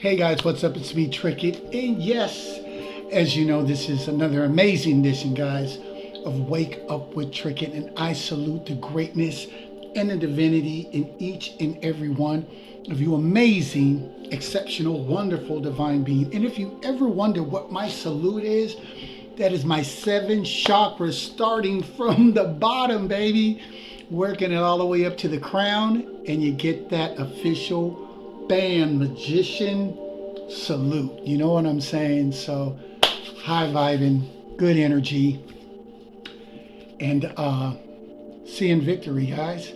Hey guys, what's up? It's me, Trickett. And yes, as you know, this is another amazing edition, guys, of Wake Up with Trickett. And I salute the greatness and the divinity in each and every one of you amazing, exceptional, wonderful, divine being. And if you ever wonder what my salute is, that is my 7 chakras starting from the bottom, baby, working it all the way up to the crown, and you get that official bam magician salute. You know what I'm saying? So high vibing, good energy, and seeing victory, guys.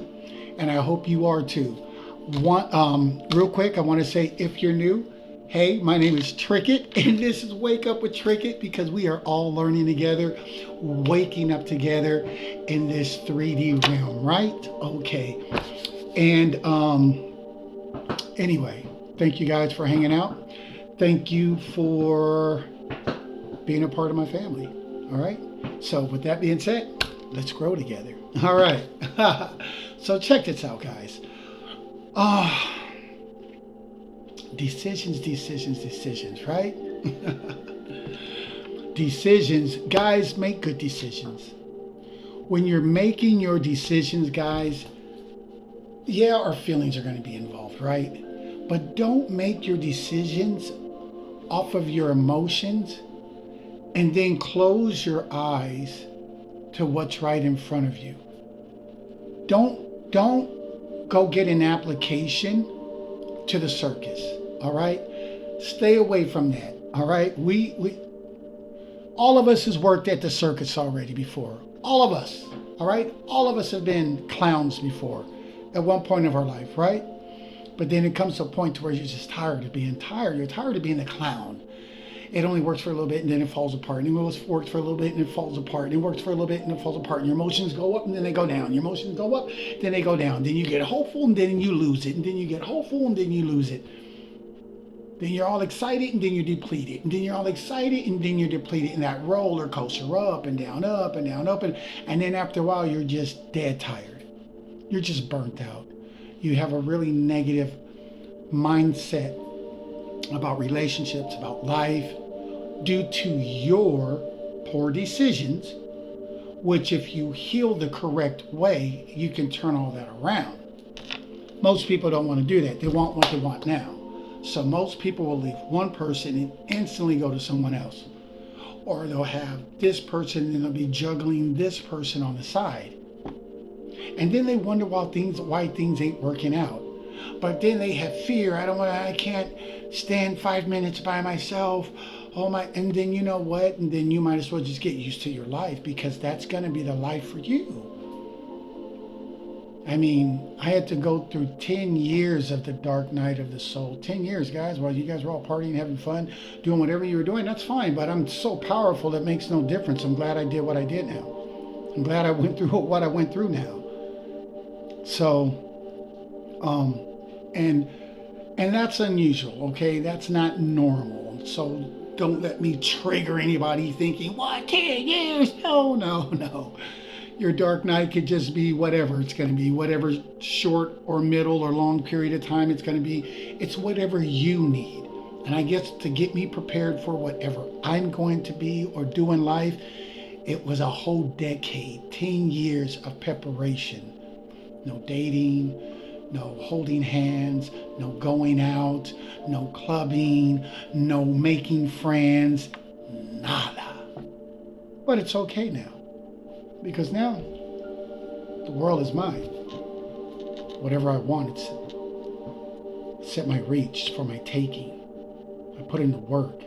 And I hope you are too. Real quick, I want to say, if you're new, hey, my name is Trickett, and this is Wake Up with Trickett, because we are all learning together, waking up together in this 3D realm, right? Okay. And anyway, thank you guys for hanging out. Thank you for being a part of my family. All right. So with that being said, let's grow together. All right. So check this out, guys. Decisions, right? Decisions, guys, make good decisions. When you're making your decisions, guys, yeah, our feelings are going to be involved, right? But don't make your decisions off of your emotions and then close your eyes to what's right in front of you. Don't go get an application to the circus, all right? Stay away from that, all right? All of us has worked at the circus already before. All of us, all right? All of us have been clowns before at one point of our life, right? But then it comes to a point to where you're just tired of being tired. You're tired of being a clown. It only works for a little bit and then it falls apart. And it works for a little bit and it falls apart. And it works for a little bit and it falls apart. And your emotions go up and then they go down. Your emotions go up, then they go down. Then you get hopeful and then you lose it. And then you get hopeful and then you lose it. Then you're all excited and then you deplete it. And then you're all excited and then you deplete it. And that roller coaster, up and down, up and down, up. And then after a while, you're just dead tired. You're just burnt out. You have a really negative mindset about relationships, about life, due to your poor decisions, which if you heal the correct way, you can turn all that around. Most people don't want to do that. They want what they want now. So most people will leave one person and instantly go to someone else. Or they'll have this person and they'll be juggling this person on the side. And then they wonder why things ain't working out. But then they have fear. I can't stand 5 minutes by myself. And then you know what? And then you might as well just get used to your life, because that's going to be the life for you. I mean, I had to go through 10 years of the dark night of the soul. 10 years, guys. While you guys were all partying, having fun, doing whatever you were doing, that's fine. But I'm so powerful, it makes no difference. I'm glad I did what I did now. I'm glad I went through what I went through now. So, and that's unusual, okay? That's not normal. So don't let me trigger anybody thinking, what, 10 years? No. Your dark night could just be whatever it's going to be, whatever short or middle or long period of time it's going to be. It's whatever you need. And I guess to get me prepared for whatever I'm going to be or do in life, it was a whole decade, 10 years of preparation. No dating, no holding hands, no going out, no clubbing, no making friends, nada. But it's okay now, because now the world is mine. Whatever I want, it's set my reach for my taking. I put in the work.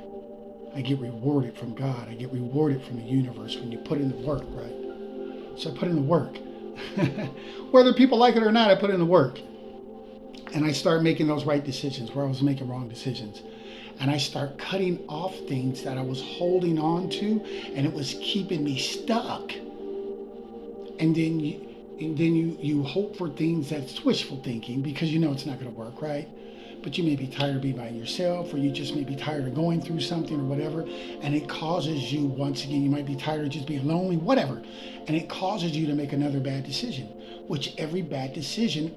I get rewarded from God. I get rewarded from the universe when you put in the work, right? So I put in the work. Whether people like it or not, I put in the work. And I start making those right decisions where I was making wrong decisions. And I start cutting off things that I was holding on to, and it was keeping me stuck. And then you hope for things that's wishful thinking, because you know it's not going to work, right? But you may be tired of being by yourself, or you just may be tired of going through something or whatever, and it causes you, once again, you might be tired of just being lonely, whatever, and it causes you to make another bad decision. which every bad decision,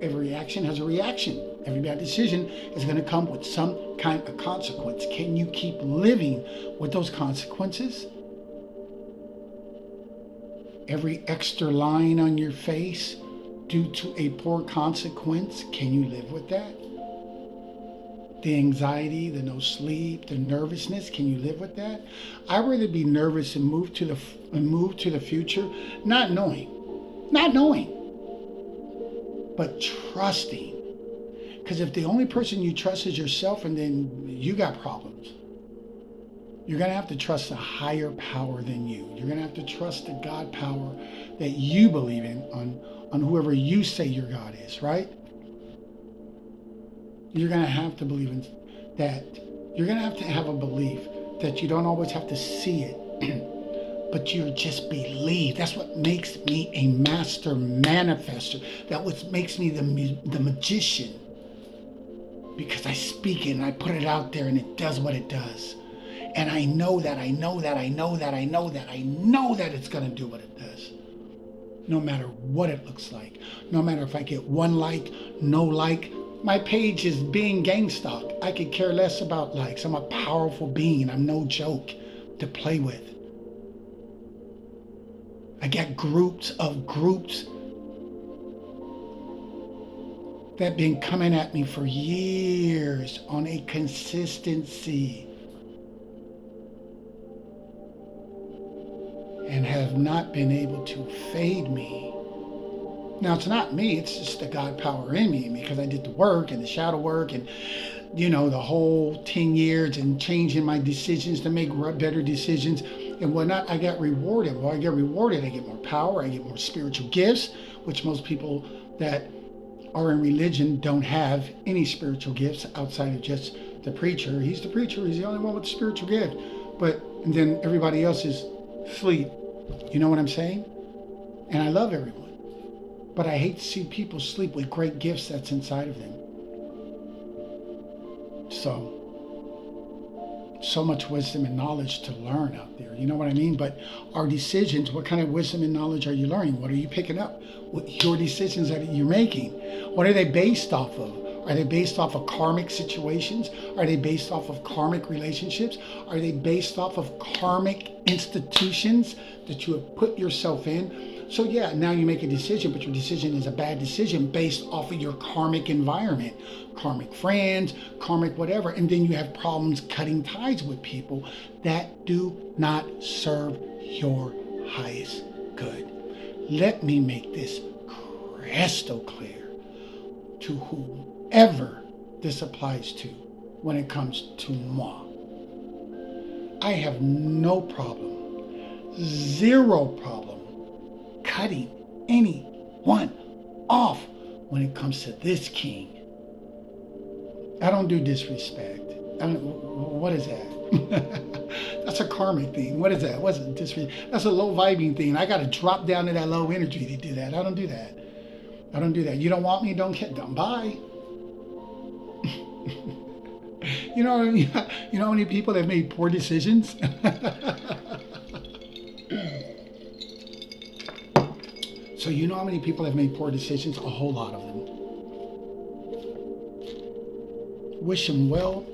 every action has a reaction. Every bad decision is going to come with some kind of consequence. Can you keep living with those consequences? Every extra line on your face due to a poor consequence, can you live with that? The anxiety, the no sleep, the nervousness, can you live with that? I'd rather be nervous and move to the future, not knowing, but trusting. Because if the only person you trust is yourself, and then you got problems. You're going to have to trust a higher power than you. You're going to have to trust the God power that you believe in on whoever you say your God is, right? You're going to have to believe in that. You're going to have a belief that you don't always have to see it, but you just believe. That's what makes me a master manifester. That's what makes me the magician. Because I speak it and I put it out there and it does what it does. And I know that it's going to do what it does. No matter what it looks like. No matter if I get one like, no like. My page is being Gangstock. I could care less about likes. I'm a powerful being. I'm no joke to play with. I got groups that have been coming at me for years on a consistency and have not been able to fade me. Now, it's not me, it's just the God power in me, because I did the work and the shadow work and, the whole 10 years and changing my decisions to make better decisions and whatnot. I got rewarded. Well, I get rewarded, I get more power, I get more spiritual gifts, which most people that are in religion don't have any spiritual gifts outside of just the preacher. He's the preacher, he's the only one with the spiritual gift. And then everybody else is sleep. You know what I'm saying? And I love everyone. But I hate to see people sleep with great gifts that's inside of them. So much wisdom and knowledge to learn out there. You know what I mean? But our decisions, what kind of wisdom and knowledge are you learning? What are you picking up? What your decisions that you're making? What are they based off of? Are they based off of karmic situations? Are they based off of karmic relationships? Are they based off of karmic institutions that you have put yourself in? So yeah, now you make a decision, but your decision is a bad decision based off of your karmic environment, karmic friends, karmic whatever. And then you have problems cutting ties with people that do not serve your highest good. Let me make this crystal clear to whoever this applies to when it comes to moi. I have no problem, zero problem cutting anyone off when it comes to this king. I don't do disrespect. What is that? That's a karmic thing. What is that? What's it? Disrespect? That's a low vibing thing. I got to drop down to that low energy to do that. I don't do that. You don't want me? Don't care. Bye. You know how many people have made poor decisions? So you know how many people have made poor decisions? A whole lot of them. Wish them well,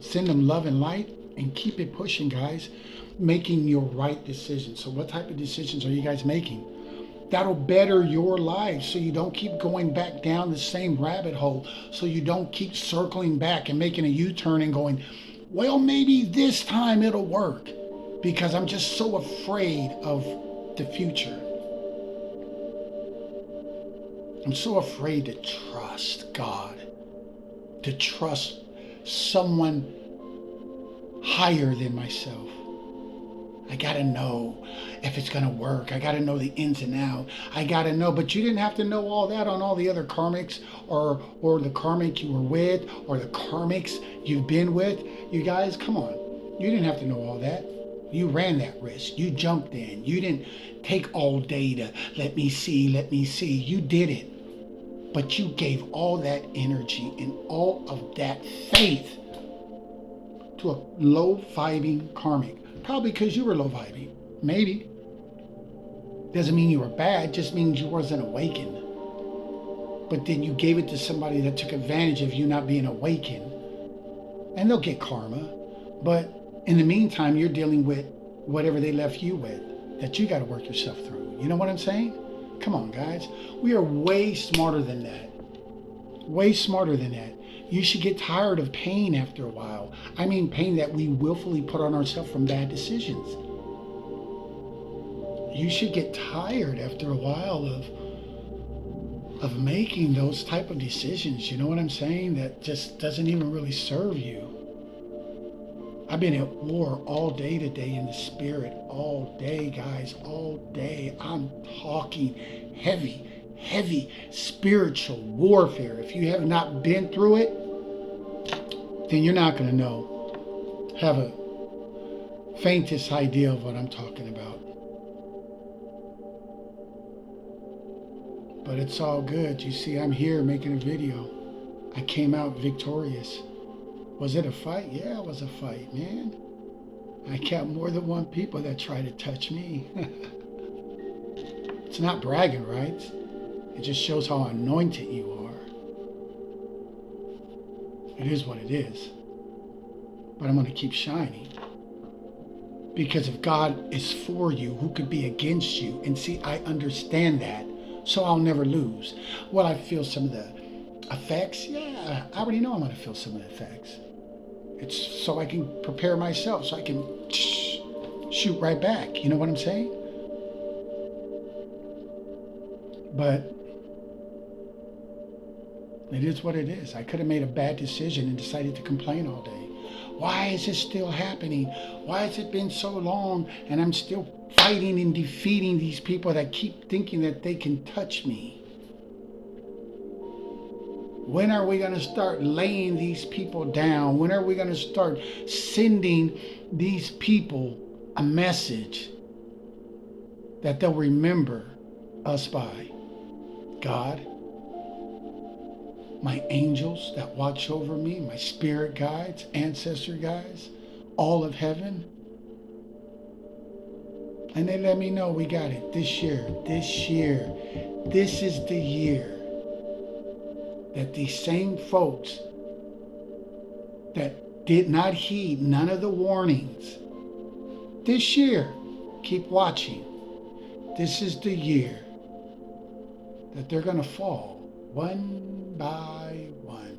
send them love and light, and keep it pushing, guys. Making your right decisions. So what type of decisions are you guys making? That'll better your life so you don't keep going back down the same rabbit hole. So you don't keep circling back and making a U-turn and going, well, maybe this time it'll work. Because I'm just so afraid of the future. I'm so afraid to trust God, to trust someone higher than myself. I gotta know if it's gonna work. I gotta know the ins and outs. I gotta know, but you didn't have to know all that on all the other karmics or the karmic you were with or the karmics you've been with. You guys, come on. You didn't have to know all that. You ran that risk. You jumped in. You didn't take all day to let me see. You did it. But you gave all that energy and all of that faith to a low vibing karmic. Probably because you were low vibing. Maybe. Doesn't mean you were bad, just means you wasn't awakened. But then you gave it to somebody that took advantage of you not being awakened. And they'll get karma. But in the meantime, you're dealing with whatever they left you with that you got to work yourself through. You know what I'm saying? Come on, guys. We are way smarter than that. Way smarter than that. You should get tired of pain after a while. I mean, pain that we willfully put on ourselves from bad decisions. You should get tired after a while of making those type of decisions. You know what I'm saying? That just doesn't even really serve you. I've been at war all day today in the spirit, all day, guys, all day. I'm talking heavy spiritual warfare. If you have not been through it, then you're not going to know, have a faintest idea of what I'm talking about. But it's all good. You see, I'm here making a video. I came out victorious. Was it a fight? Yeah, it was a fight, man. I kept more than one people that tried to touch me. It's not bragging rights. It just shows how anointed you are. It is what it is. But I'm going to keep shining. Because if God is for you, who could be against you? And see, I understand that. So I'll never lose. Will I feel some of the effects? Yeah, I already know I'm going to feel some of the effects. It's so I can prepare myself, so I can shoot right back. You know what I'm saying? But it is what it is. I could have made a bad decision and decided to complain all day. Why is this still happening? Why has it been so long and I'm still fighting and defeating these people that keep thinking that they can touch me? When are we going to start laying these people down? When are we going to start sending these people a message that they'll remember us by? God, my angels that watch over me, my spirit guides, ancestor guides, all of heaven. And they let me know we got it this year. This is the year that these same folks that did not heed none of the warnings this year, keep watching. This is the year that they're going to fall one by one.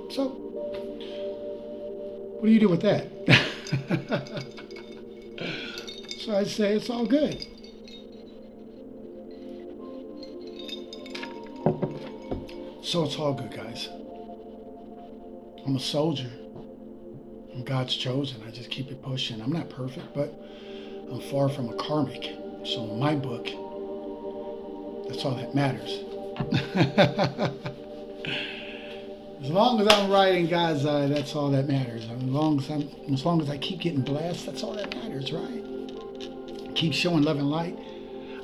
So, what do you do with that? So I say it's all good. So it's all good, guys. I'm a soldier. I'm God's chosen. I just keep it pushing. I'm not perfect, but I'm far from a karmic. So in my book, that's all that matters. As long as I'm right in God's eye, that's all that matters. As long as I keep getting blessed, that's all that matters, right? Keep showing love and light.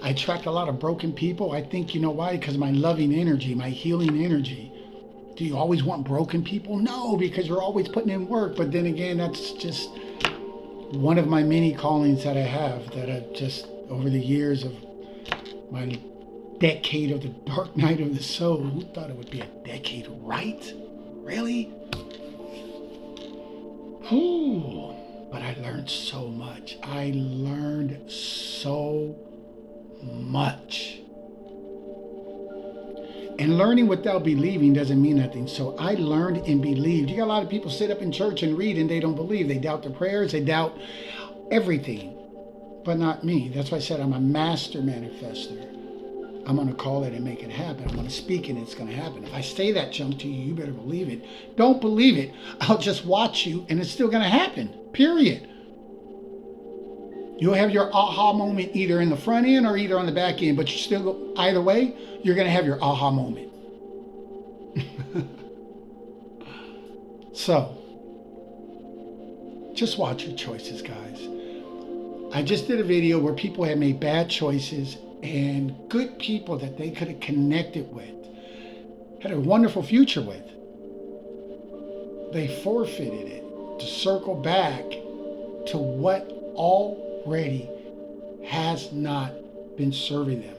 I attract a lot of broken people. I think, you know why? Because my loving energy, my healing energy. Do you always want broken people? No, because you're always putting in work. But then again, that's just one of my many callings that I have, that I've just, over the years of my decade of the dark night of the soul, who thought it would be a decade, right? Really? Ooh, but I learned so much. I learned so much. And learning without believing doesn't mean nothing. So I learned and believed. You got a lot of people sit up in church and read and they don't believe. They doubt their prayers. They doubt everything. But not me. That's why I said I'm a master manifester. I'm going to call it and make it happen. I'm going to speak it and it's going to happen. If I say that junk to you, you better believe it. Don't believe it. I'll just watch you and it's still going to happen. Period. You'll have your aha moment either in the front end or either on the back end, but you still go, either way, you're going to have your aha moment. So, just watch your choices, guys. I just did a video where people had made bad choices and good people that they could have connected with, had a wonderful future with. They forfeited it to circle back to what already has not been serving them.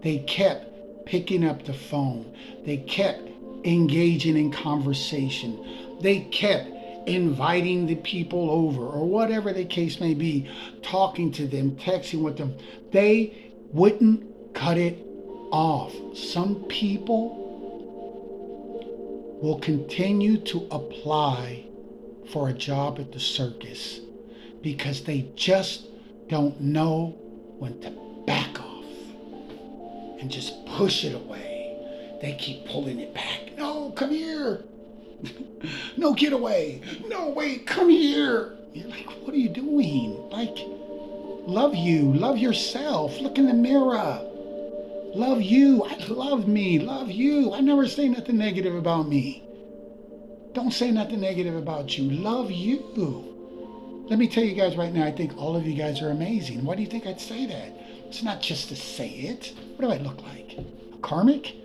They kept picking up the phone. They kept engaging in conversation. They kept inviting the people over, or whatever the case may be, talking to them, texting with them. They wouldn't cut it off. Some people will continue to apply for a job at the circus because they just don't know when to back off and just push it away. They keep pulling it back. No, come here. No, get away. No, wait, come here. You're like, what are you doing? Like, love you. Love yourself. Look in the mirror. Love you. I love me. Love you. I never say nothing negative about me. Don't say nothing negative about you. Love you. Let me tell you guys right now, I think all of you guys are amazing. Why do you think I'd say that? It's not just to say it. What do I look like? A karmic?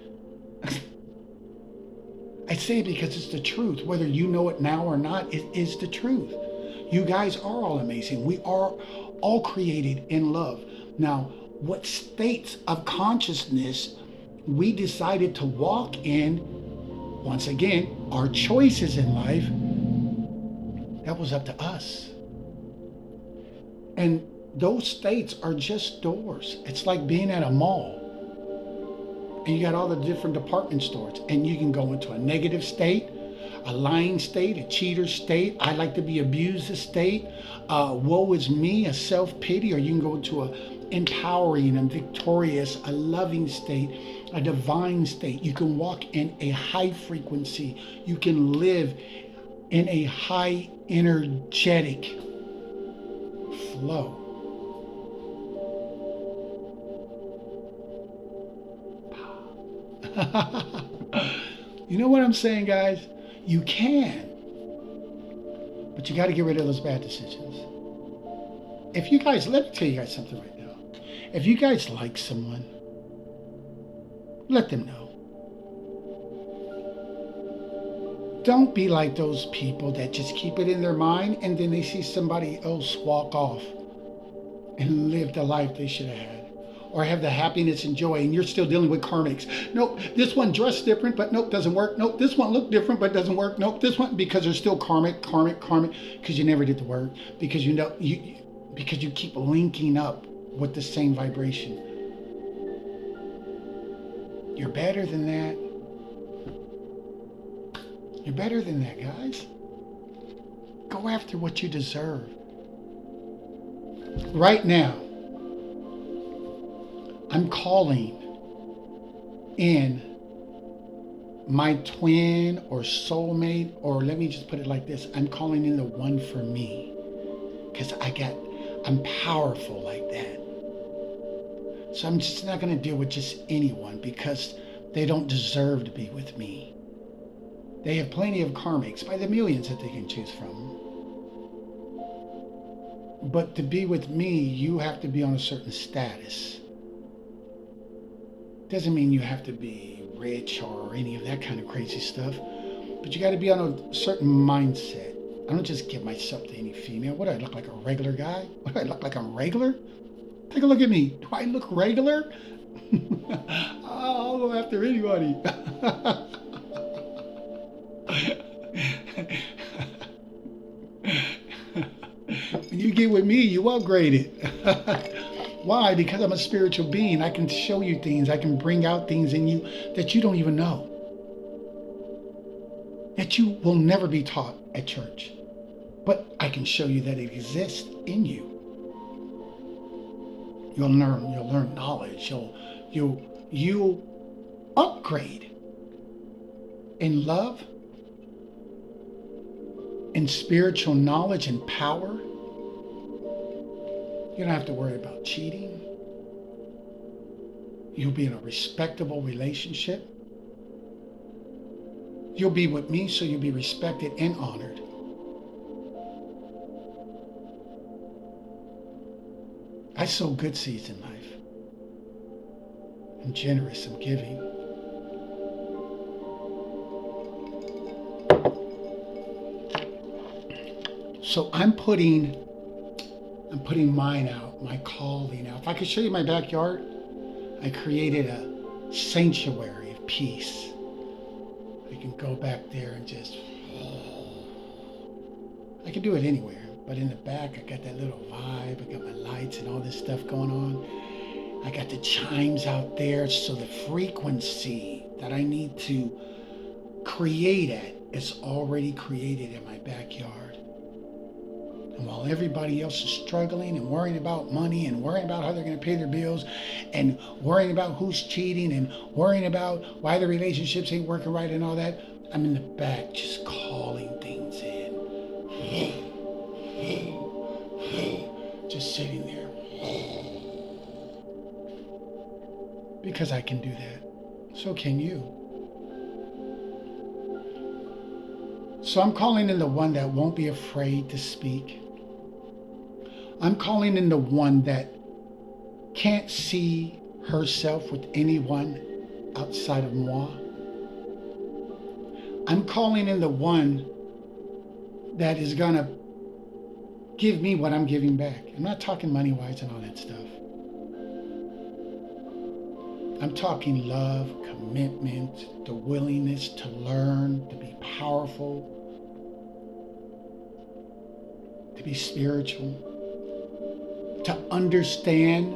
I say it because it's the truth. Whether you know it now or not, it is the truth. You guys are all amazing. We are all created in love. Now, what states of consciousness we decided to walk in, once again, our choices in life, that was up to us. And those states are just doors. It's like being at a mall. And you got all the different department stores. And you can go into a negative state, a lying state, a cheater state. I like to be abused state. Woe is me, a self-pity. Or you can go into a empowering and victorious, a loving state, a divine state. You can walk in a high frequency. You can live in a high energetic flow. You know what I'm saying, guys? You can. But you got to get rid of those bad decisions. If you guys, let me tell you guys something right now. If you guys like someone, let them know. Don't be like those people that just keep it in their mind and then they see somebody else walk off and live the life they should have had. Or have the happiness and joy, and you're still dealing with karmics. Nope, this one dressed different, but nope, doesn't work. Nope, this one looked different, but doesn't work. Nope, this one, because there's still karmic, because you never did the work, because because you keep linking up with the same vibration. You're better than that. You're better than that, guys. Go after what you deserve. Right now, I'm calling in my twin or soulmate, or let me just put it like this. I'm calling in the one for me because I'm powerful like that. So I'm just not going to deal with just anyone because they don't deserve to be with me. They have plenty of karmics by the millions that they can choose from. But to be with me, you have to be on a certain status. Doesn't mean you have to be rich or any of that kind of crazy stuff, but you got to be on a certain mindset. I don't just give myself to any female. What do I look like, a regular guy? What do I look like, I'm regular? Take a look at me. Do I look regular? I'll go after anybody. When you get with me, you upgrade it. Why? Because I'm a spiritual being. I can show you things. I can bring out things in you that you don't even know. That you will never be taught at church. But I can show you that it exists in you. You'll learn knowledge. You'll upgrade in love, in spiritual knowledge and power. You don't have to worry about cheating. You'll be in a respectable relationship. You'll be with me, so you'll be respected and honored. I sow good seeds in life. I'm generous, I'm giving. So I'm putting I'm putting mine out, my calling out. If I could show you my backyard, I created a sanctuary of peace. I can go back there and just, I can do it anywhere, but in the back, I got that little vibe. I got my lights and all this stuff going on. I got the chimes out there, so the frequency that I need to create at is already created in my backyard. And while everybody else is struggling and worrying about money and worrying about how they're going to pay their bills and worrying about who's cheating and worrying about why the relationships ain't working right and all that, I'm in the back just calling things in. Just sitting there. Because I can do that. So can you. So I'm calling in the one that won't be afraid to speak. I'm calling in the one that can't see herself with anyone outside of moi. I'm calling in the one that is gonna give me what I'm giving back. I'm not talking money-wise and all that stuff. I'm talking love, commitment, the willingness to learn, to be powerful, to be spiritual, to understand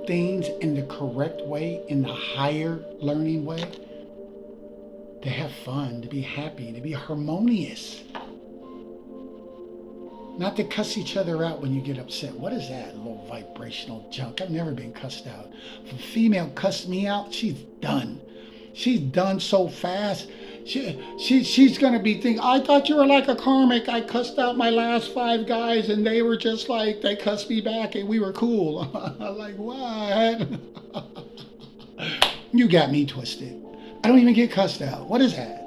things in the correct way, in the higher learning way, to have fun, to be happy, to be harmonious. Not to cuss each other out when you get upset. What is that low vibrational junk? I've never been cussed out. If a female cussed me out, she's done. She's done so fast. She's gonna be thinking, I thought you were like a karmic. I cussed out my last 5 guys and they were just like, they cussed me back and we were cool. I'm like, what? You got me twisted. I don't even get cussed out. What is that?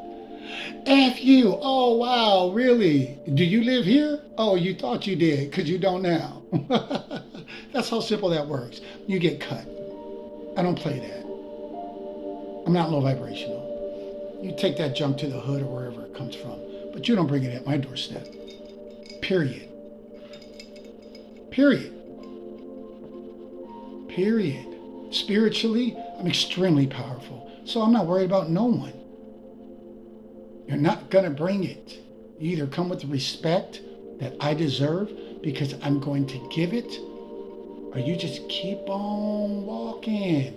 F you. Oh, wow, really? Do you live here? Oh, you thought you did, because you don't now. That's how simple that works. You get cut. I don't play that. I'm not low vibrational. You take that junk to the hood or wherever it comes from, but you don't bring it at my doorstep. Period. Period. Period. Spiritually, I'm extremely powerful, so I'm not worried about no one. You're not going to bring it. You either come with the respect that I deserve because I'm going to give it, or you just keep on walking.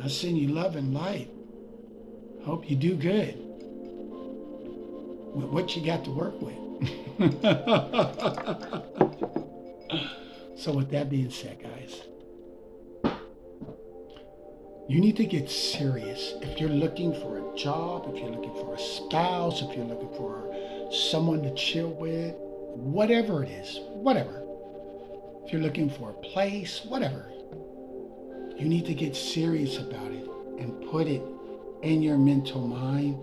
I send you love and light. Hope you do good with what you got to work with. So with that being said, guys, you need to get serious. If you're looking for a job, if you're looking for a spouse, if you're looking for someone to chill with, whatever it is, whatever. If you're looking for a place, whatever. You need to get serious about it and put it in your mental mind,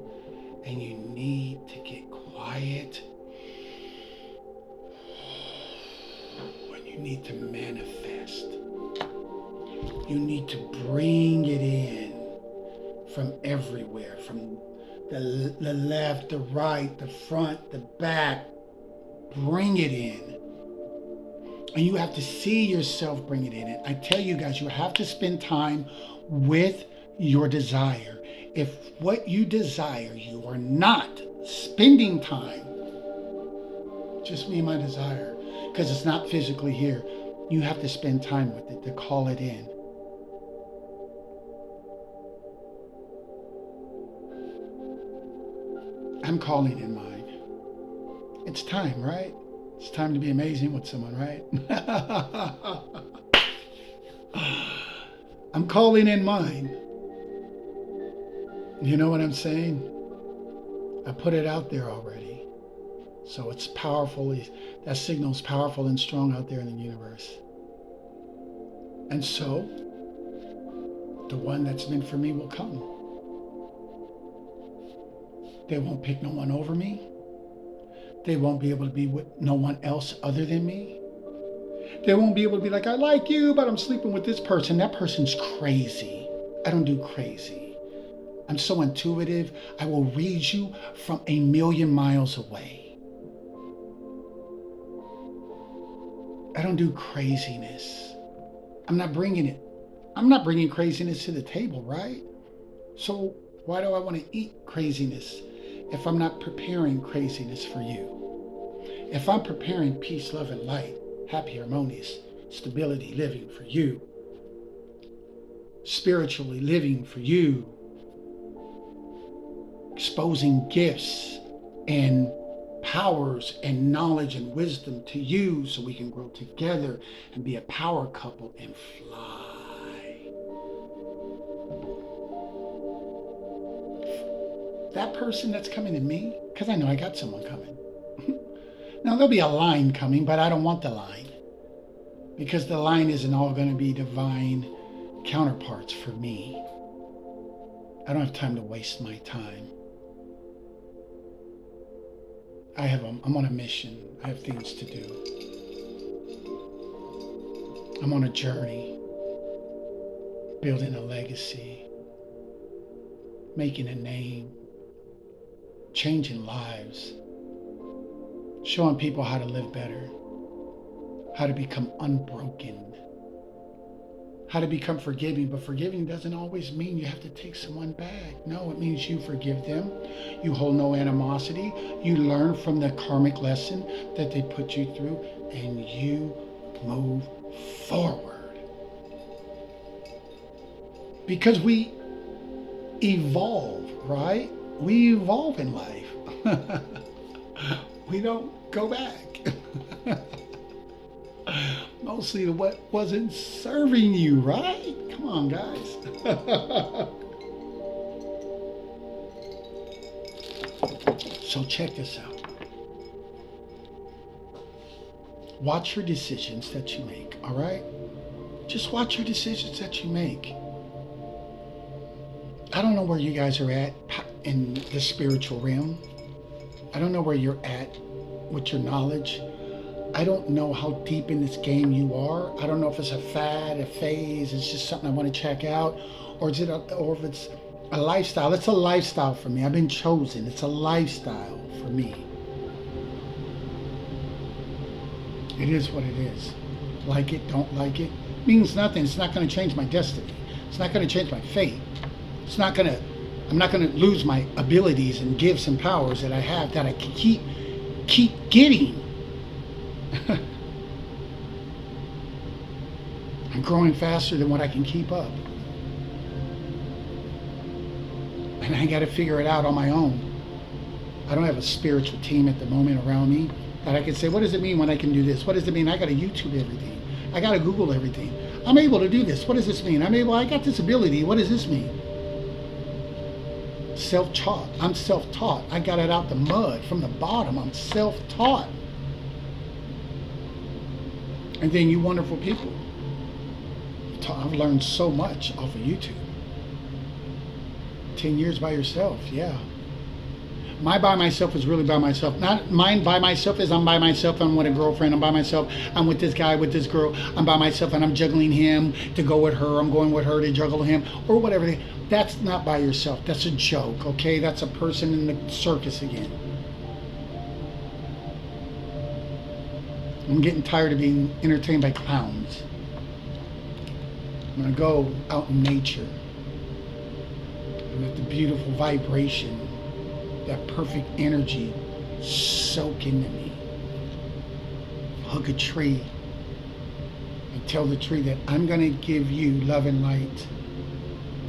and you need to get quiet. And you need to manifest. You need to bring it in from everywhere, from the left, the right, the front, the back. Bring it in. And you have to see yourself bring it in. And I tell you guys, you have to spend time with your desire. If what you desire, you are not spending time, just me and my desire, because it's not physically here, you have to spend time with it to call it in. I'm calling in mine. It's time, right? It's time to be amazing with someone, right? I'm calling in mine. You know what I'm saying? I put it out there already. So it's powerful. That signal's powerful and strong out there in the universe. And so, the one that's meant for me will come. They won't pick no one over me. They won't be able to be with no one else other than me. They won't be able to be like, I like you, but I'm sleeping with this person. That person's crazy. I don't do crazy. I'm so intuitive. I will read you from 1,000,000 miles away. I don't do craziness. I'm not bringing it. I'm not bringing craziness to the table, right? So why do I want to eat craziness if I'm not preparing craziness for you? If I'm preparing peace, love, and light, happy, harmonious, stability living for you, spiritually living for you, exposing gifts and powers and knowledge and wisdom to you so we can grow together and be a power couple and fly. That person that's coming to me, because I know I got someone coming. Now there'll be a line coming, but I don't want the line, because the line isn't all going to be divine counterparts for me. I don't have time to waste my time. I'm on a mission. I have things to do. I'm on a journey, building a legacy, making a name, changing lives, showing people how to live better, how to become unbroken, how to become forgiving. But forgiving doesn't always mean you have to take someone back. No, it means you forgive them. You hold no animosity. You learn from the karmic lesson that they put you through, and you move forward. Because we evolve, right? We evolve in life. We don't go back. Mostly to what wasn't serving you, right? Come on, guys. So check this out. Watch your decisions that you make, all right? Just watch your decisions that you make. I don't know where you guys are at in the spiritual realm. I don't know where you're at with your knowledge. I don't know how deep in this game you are. I don't know if it's a fad, a phase, it's just something I want to check out, or if it's a lifestyle. It's a lifestyle for me. I've been chosen. It's a lifestyle for me. It is what it is. Like it, don't like it, means nothing. It's not going to change my destiny. It's not going to change my fate. I'm not going to lose my abilities and gifts and powers that I have, that I can keep getting. I'm growing faster than what I can keep up. And I got to figure it out on my own. I don't have a spiritual team at the moment around me that I can say, what does it mean when I can do this? What does it mean? I got to YouTube everything. I got to Google everything. I'm able to do this. What does this mean? I got this ability. What does this mean? Self-taught. I'm self-taught. I got it out the mud from the bottom. I'm self-taught. And then you wonderful people. I've learned so much off of YouTube. 10 years by yourself, yeah. My by myself is really by myself. Not mine by myself is I'm by myself, I'm with a girlfriend, I'm by myself, I'm with this guy, with this girl, I'm by myself and I'm juggling him to go with her, I'm going with her to juggle him, or whatever. That's not by yourself. That's a joke, okay? That's a person in the circus again. I'm getting tired of being entertained by clowns. I'm going to go out in nature and let the beautiful vibration, that perfect energy soak into me. Hug a tree and tell the tree that I'm going to give you love and light,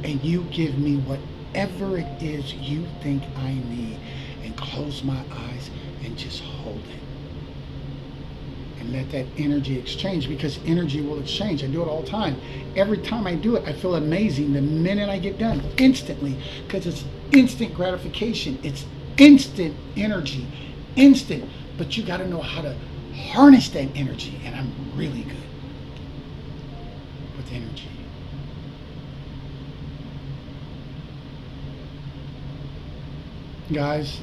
and you give me whatever it is you think I need, and close my eyes and just hold it. And let that energy exchange, because energy will exchange. I do it all the time. Every time I do it, I feel amazing the minute I get done, instantly, because it's instant gratification. It's instant energy, instant. But you got to know how to harness that energy, and I'm really good with energy. Guys,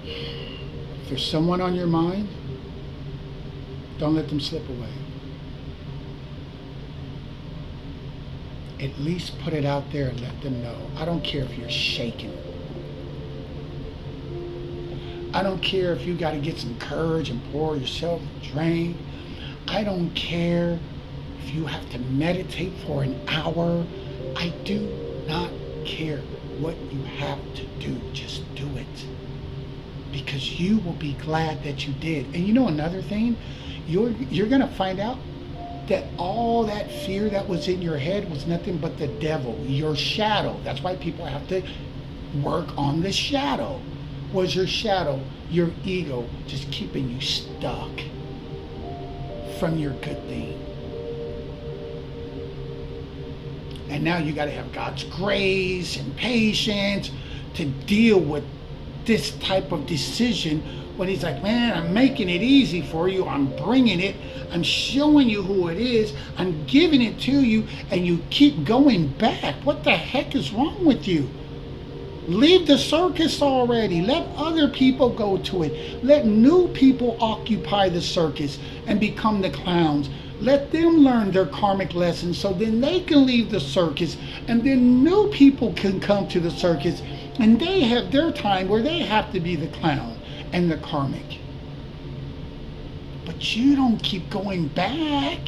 if there's someone on your mind, don't let them slip away. At least put it out there and let them know. I don't care if you're shaking. I don't care if you got to get some courage and pour yourself a drink. I don't care if you have to meditate for an hour. I do not care what you have to do. Just do it. Because you will be glad that you did. And you know another thing? You're going to find out that all that fear that was in your head was nothing but the devil, your shadow. That's why people have to work on the shadow. Was your shadow, your ego, just keeping you stuck from your good thing? And now you got to have God's grace and patience to deal with this type of decision when he's like, man, I'm making it easy for you. I'm bringing it. I'm showing you who it is. I'm giving it to you, and you keep going back. What the heck is wrong with you? Leave the circus already. Let other people go to it. Let new people occupy the circus and become the clowns. Let them learn their karmic lessons so then they can leave the circus, and then new people can come to the circus, and they have their time where they have to be the clown and the karmic. But you don't keep going back.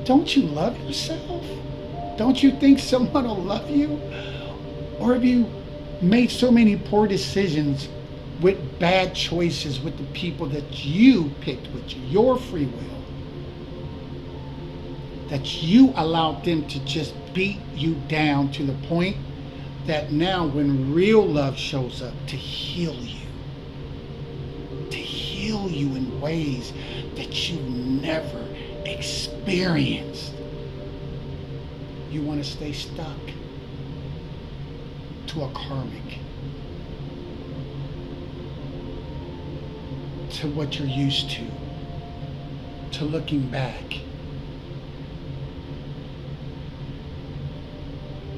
Don't you love yourself? Don't you think someone will love you? Or have you made so many poor decisions with bad choices with the people that you picked with your free will, that you allowed them to just beat you down to the point that now when real love shows up to heal you in ways that you never experienced, you want to stay stuck to a karmic, to what you're used to looking back.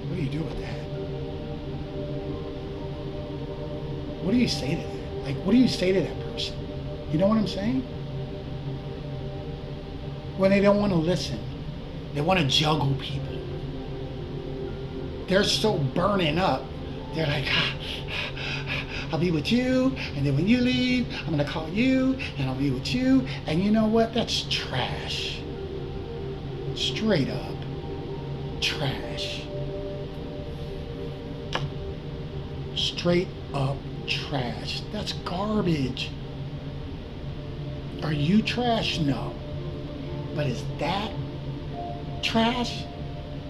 What do you do with that? What do you say to that? Like, what do you say to that person? You know what I'm saying? When they don't want to listen, they want to juggle people. They're so burning up. They're like, I'll be with you, and then when you leave, I'm going to call you, and I'll be with you. And you know what? That's trash. Straight up trash. Straight up trash. That's garbage. Are you trash? No. But is that trash?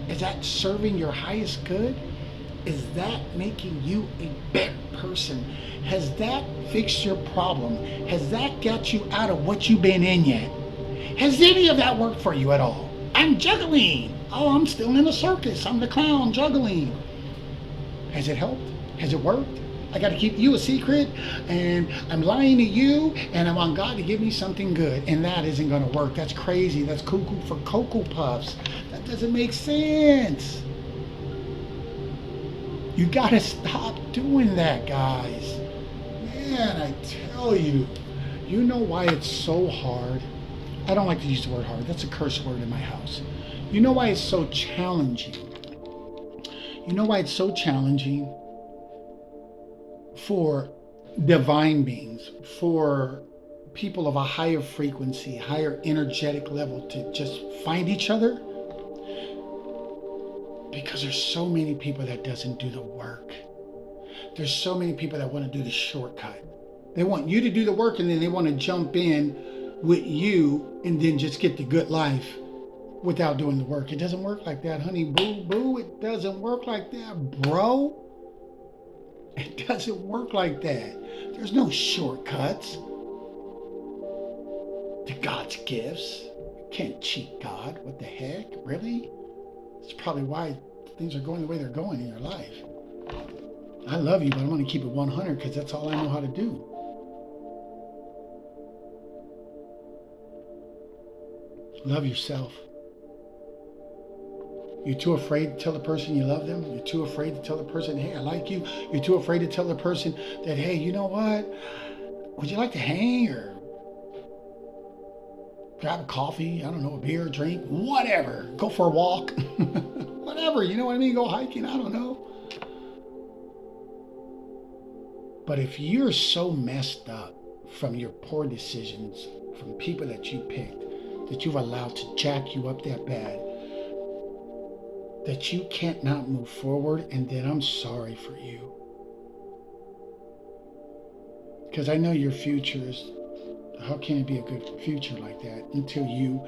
Is that serving your highest good? Is that making you a better person? Has that fixed your problem? Has that got you out of what you've been in yet? Has any of that worked for you at all? I'm juggling. Oh, I'm still in a circus. I'm the clown juggling. Has it helped? Has it worked? I got to keep you a secret, and I'm lying to you, and I want God to give me something good, and that isn't going to work. That's crazy. That's cuckoo for Cocoa Puffs. That doesn't make sense. You got to stop doing that, guys. Man, I tell you, you know why it's so hard? I don't like to use the word hard. That's a curse word in my house. You know why it's so challenging? You know why it's so challenging for divine beings, for people of a higher frequency, higher energetic level to just find each other? Because there's so many people that doesn't do the work. There's so many people that want to do the shortcut. They want you to do the work, and then they want to jump in with you and then just get the good life without doing the work. It doesn't work like that, honey. Boo, boo. It doesn't work like that, bro. It doesn't work like that. There's no shortcuts to God's gifts. You can't cheat God. What the heck? Really? It's probably why things are going the way they're going in your life. I love you, but I want to keep it 100 because that's all I know how to do. Love yourself. You're too afraid to tell the person you love them. You're too afraid to tell the person, hey, I like you. You're too afraid to tell the person that, hey, you know what? Would you like to hang or grab a coffee? I don't know, a beer, a drink, whatever. Go for a walk. Whatever, you know what I mean? Go hiking, I don't know. But if you're so messed up from your poor decisions, from people that you picked, that you've allowed to jack you up that bad, that you can't not move forward, and then I'm sorry for you. Because I know your future is, how can it be a good future like that until you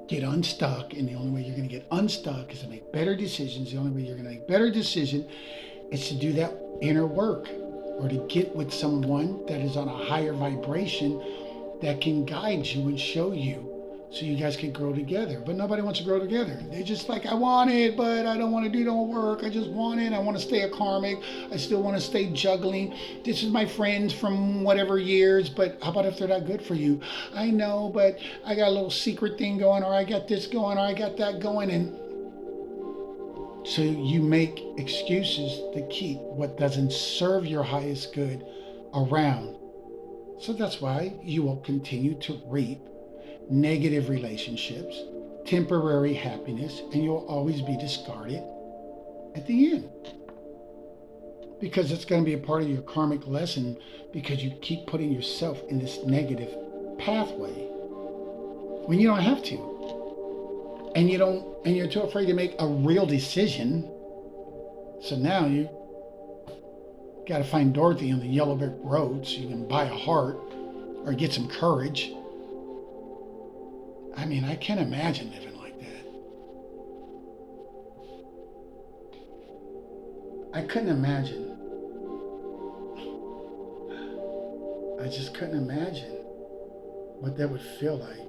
get unstuck? And the only way you're going to get unstuck is to make better decisions. The only way you're going to make better decision is to do that inner work, or to get with someone that is on a higher vibration that can guide you and show you, so you guys can grow together. But nobody wants to grow together. They just like, I want it, but I don't want to do no work. I just want it. I want to stay a karmic. I still want to stay juggling. This is my friends from whatever years, but how about if they're not good for you? I know, but I got a little secret thing going, or I got this going, or I got that going. And so you make excuses to keep what doesn't serve your highest good around. So that's why you will continue to reap negative relationships, temporary happiness, and you'll always be discarded at the end. Because it's going to be a part of your karmic lesson, because you keep putting yourself in this negative pathway when you don't have to. And you're too afraid to make a real decision. So now you got to find Dorothy on the yellow brick road so you can buy a heart or get some courage. I mean, I can't imagine living like that. I couldn't imagine. I just couldn't imagine what that would feel like.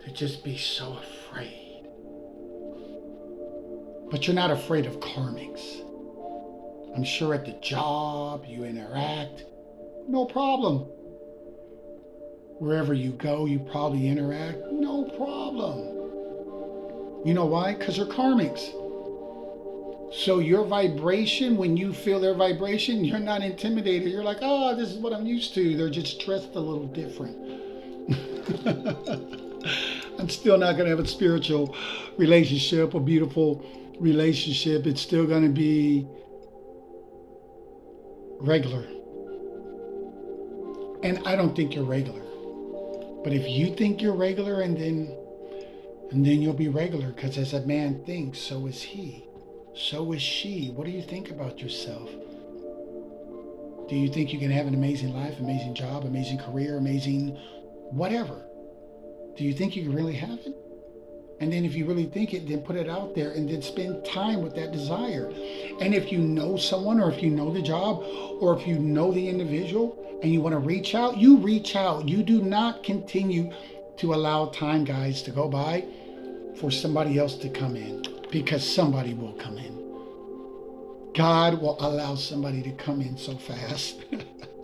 To just be so afraid. But you're not afraid of karmics. I'm sure at the job you interact, no problem. Wherever you go, you probably interact, no problem. You know why? Because they're karmics. So your vibration, when you feel their vibration, you're not intimidated. You're like, oh, this is what I'm used to. They're just dressed a little different. I'm still not going to have a spiritual relationship, a beautiful relationship. It's still going to be regular. And I don't think you're regular. But if you think you're regular, and then you'll be regular, because as a man thinks, so is he. So is she. What do you think about yourself? Do you think you can have an amazing life, amazing job, amazing career, amazing whatever? Do you think you can really have it? And then if you really think it, then put it out there and then spend time with that desire. And if you know someone, or if you know the job, or if you know the individual and you want to reach out, you reach out. You do not continue to allow time, guys, to go by for somebody else to come in, because somebody will come in. God will allow somebody to come in so fast.